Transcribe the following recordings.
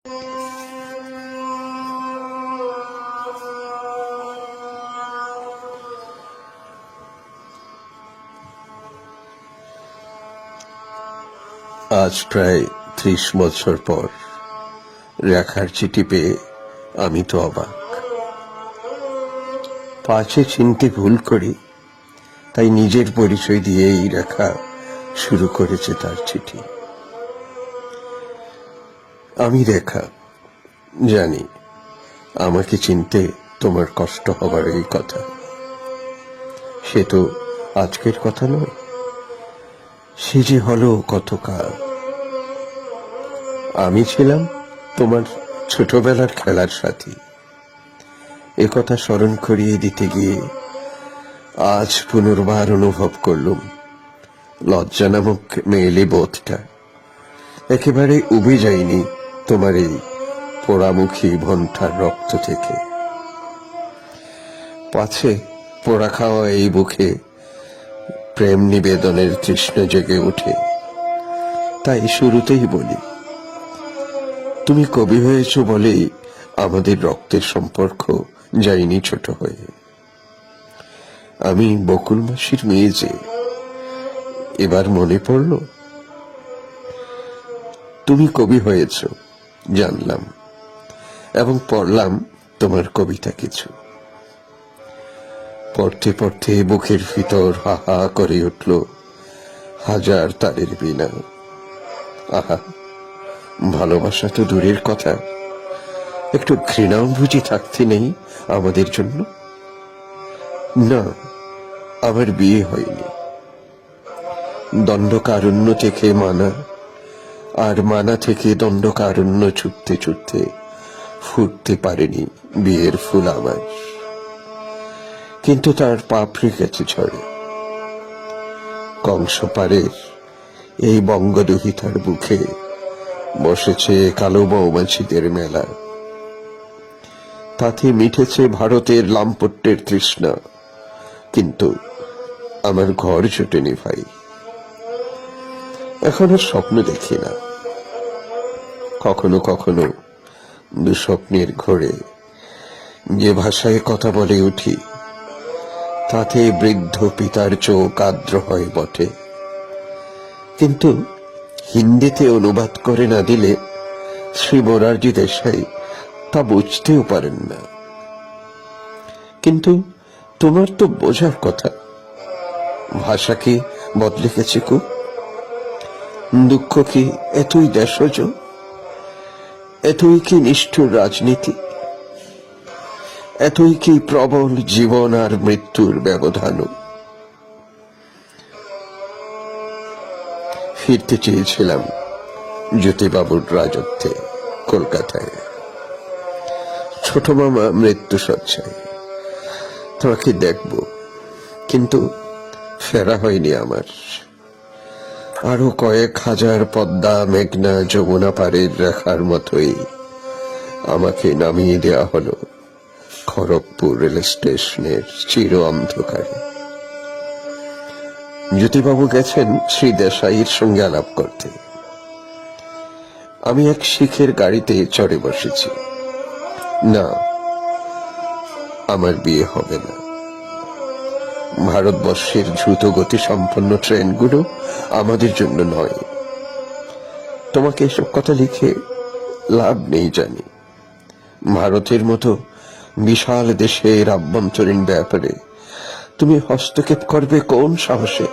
আজ প্রায় 30 বছর পর রেখার চিঠি পেয়ে আমি তো অবাক। পাছে চিনতে ভুল করি, তাই নিজের পরিচয় দিয়ে এই রেখা শুরু করেছে তার চিঠি। আমি রেখা, জানি আমাকে চিনতে তোমার কষ্ট হবার এই কথা। সে তো আজকের কথা নয়, সে যে হলো কতকাল। আমি ছিলাম তোমার ছোটবেলার খেলার সাথী। একথা স্মরণ করিয়ে দিতে গিয়ে আজ পুনর্বার অনুভব করলুম লজ্জা নামক মেয়েলি বোধটা একেবারে উবে যায়নি তোমার এই পোড়ামুখী ভন্টার রক্ত থেকে। পাছে পোড়া খাওয়া এই বুকে প্রেম নিবেদনের তৃষ্ণ জেগে ওঠে। তাই শুরুতেই বলি, তুমি কবি হয়েছ বলেই আমাদের রক্তের সম্পর্ক যায়নি ছোট হয়ে। আমি বকুল মাসির মেয়ে যে, এবার মনে পড়ল। তুমি কবি হয়েছ জানলাম, এবং পড়লাম তোমার কবিতা কিছু। পড়তে পড়তে বুকের ভিতর হা হা করে উঠল হাজার তারের বিনা। আহা, ভালোবাসা তো দূরের কথা, একটু ঘৃণাও বুঝি থাকতে নেই আমাদের জন্য? না, আমার বিয়ে হয়নি। দণ্ডকারণ্য থেকে মানা, আর মানা থেকে দণ্ডকারণ্য ছুটতে ছুটতে ফুটতে পারেনি বিয়ের ফুল আমার। কিন্তু তার পাপড়ি গেছে ঝড়ে। কংস পারের এই বঙ্গদুহিতার বুকে বসেছে কালো মৌমাছিদের মেলা। তাতে মিটেছে ভারতের লাম্পট্যের তৃষ্ণা, কিন্তু আমার ঘর জোটেনি ভাই। এখন আর স্বপ্ন দেখি না। কখনো কখনো দুঃস্বপ্নের ঘোরে যে ভাষায় কথা বলে উঠি, তাতে বৃদ্ধ পিতার চোখ আর্দ্র হয় বটে, কিন্তু হিন্দিতে অনুবাদ করে না দিলে শ্রী মোরারজি দেশাই তা বুঝতেও পারেন না। কিন্তু তোমার তো বোঝার কথা, ভাষা কি বদলে গেছে খুব? দুঃখ কি এতই দেশজ? এতই কি নিষ্ঠুর রাজনীতি? এতই কি প্রবল জীবন আর মৃত্যুর ব্যবধান? ফিরতে চেয়েছিলাম জ্যোতিবাবুর রাজত্বে কলকাতায়। ছোট মামা মৃত্যু শয্যায়, তোমাকে দেখব, কিন্তু ফেরা হয়নি আমার। আরো কয়েক হাজার পদ্মা, মেঘনা, যমুনা পারের রেখার মতোই আমাকে নামিয়ে দেয়া হলো খড়গপুর রেল স্টেশনের চির অন্ধকারে। জ্যোতিবাবু গেছেন শ্রী দেশাইয়ের সঙ্গে আলাপ করতে। আমি এক শিখের গাড়িতে চড়ে বসেছি। না, আমার বিয়ে হবে না। ভারতবর্ষের দ্রুত গতি সম্পন্ন ট্রেনগুলো আমাদের জন্য নয়। তোমাকে এসব কথা লিখে লাভ নেই জানি। ভারতের মতো বিশাল দেশের আভ্যন্তরীণ ব্যাপারে তুমি হস্তক্ষেপ করবে কোন সাহসে?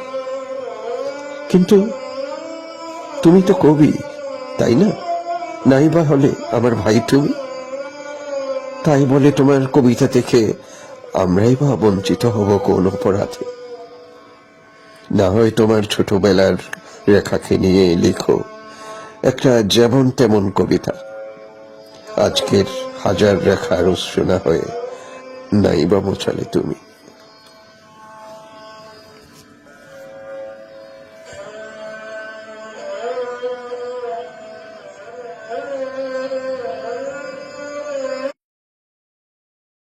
কিন্তু তুমি তো কবি, তাই না? নাই বা হলে আমার ভাই তুমি। তাই বলে তোমার কবিতা থেকে আমরাই বা বঞ্চিত হব কোন অপরাধে? না হয় তোমার ছোটবেলার রেখাকে নিয়ে লিখো একটা যেমন তেমন কবিতা। আজকের হাজার রেখার অশ্রু না হয়ে নাই বা মোছালে তুমি।